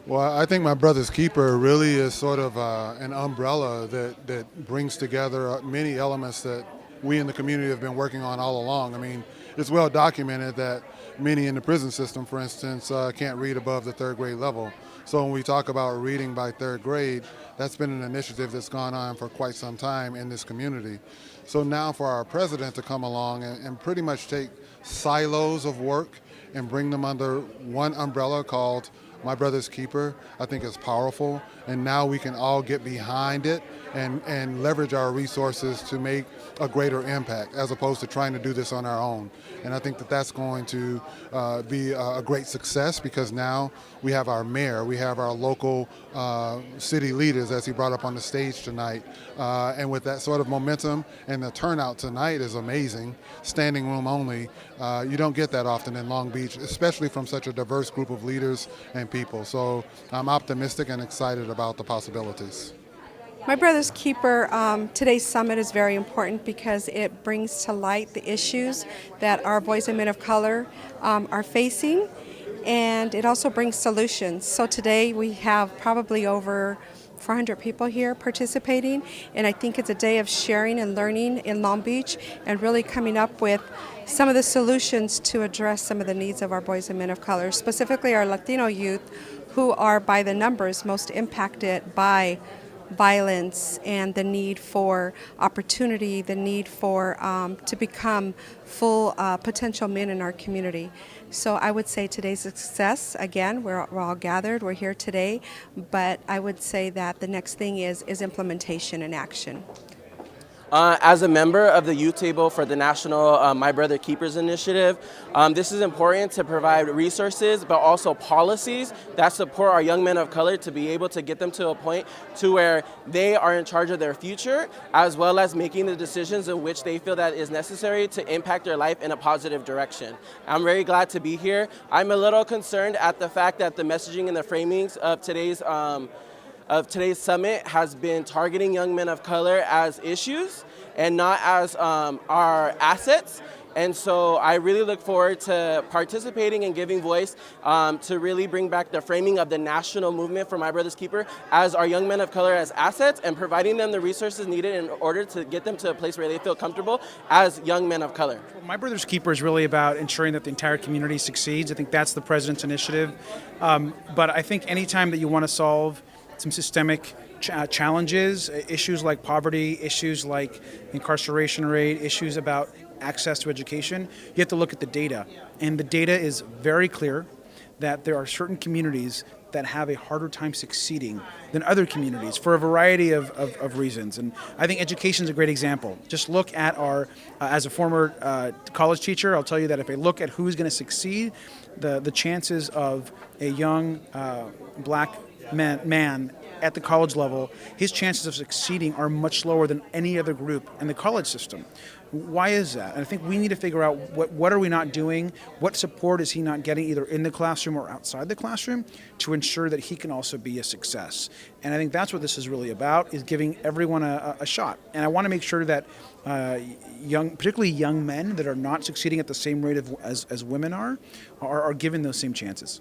Well, I think my brother's keeper really is sort of an umbrella that brings together many elements that we in the community have been working on all along. I mean, it's well documented that many in the prison system, for instance, can't read above the third grade level. So when we talk about reading by third grade, that's been an initiative that's gone on for quite some time in this community. So now for our president to come along and pretty much take silos of work and bring them under one umbrella called My Brother's Keeper, I think is powerful. And now we can all get behind it and leverage our resources to make a greater impact as opposed to trying to do this on our own. And I think that that's going to be a great success because now we have our mayor, we have our local city leaders, as he brought up on the stage tonight. And with that sort of momentum, and the turnout tonight is amazing, standing room only. You don't get that often in Long Beach, especially from such a diverse group of leaders and people. So I'm optimistic and excited about the possibilities. My Brother's Keeper, today's summit is very important because it brings to light the issues that our boys and men of color are facing, and it also brings solutions. So today we have probably over 400 people here participating, and I think it's a day of sharing and learning in Long Beach and really coming up with some of the solutions to address some of the needs of our boys and men of color, specifically our Latino youth, who are by the numbers most impacted by violence and the need for opportunity, the need for to become full potential men in our community. So I would say today's a success. Again, we're all gathered, we're here today, but I would say that the next thing is implementation and action. As a member of the youth table for the National My Brother Keepers Initiative, this is important to provide resources but also policies that support our young men of color to be able to get them to a point to where they are in charge of their future, as well as making the decisions in which they feel that is necessary to impact their life in a positive direction. I'm very glad to be here. I'm a little concerned at the fact that the messaging and the framings of today's summit has been targeting young men of color as issues and not as our assets. And so I really look forward to participating and giving voice to really bring back the framing of the national movement for My Brother's Keeper as our young men of color as assets and providing them the resources needed in order to get them to a place where they feel comfortable as young men of color. Well, My Brother's Keeper is really about ensuring that the entire community succeeds. I think that's the president's initiative. But I think anytime that you want to solve some systemic challenges, issues like poverty, issues like incarceration rate, issues about access to education, you have to look at the data. And the data is very clear that there are certain communities that have a harder time succeeding than other communities for a variety of reasons. And I think education is a great example. Just look at our, as a former college teacher, I'll tell you that if I look at who's going to succeed, the chances of a young black man at the college level, his chances of succeeding are much lower than any other group in the college system. Why is that? And I think we need to figure out what are we not doing, what support is he not getting either in the classroom or outside the classroom to ensure that he can also be a success. And I think that's what this is really about, is giving everyone a shot. And I want to make sure that particularly young men that are not succeeding at the same rate as women are given those same chances.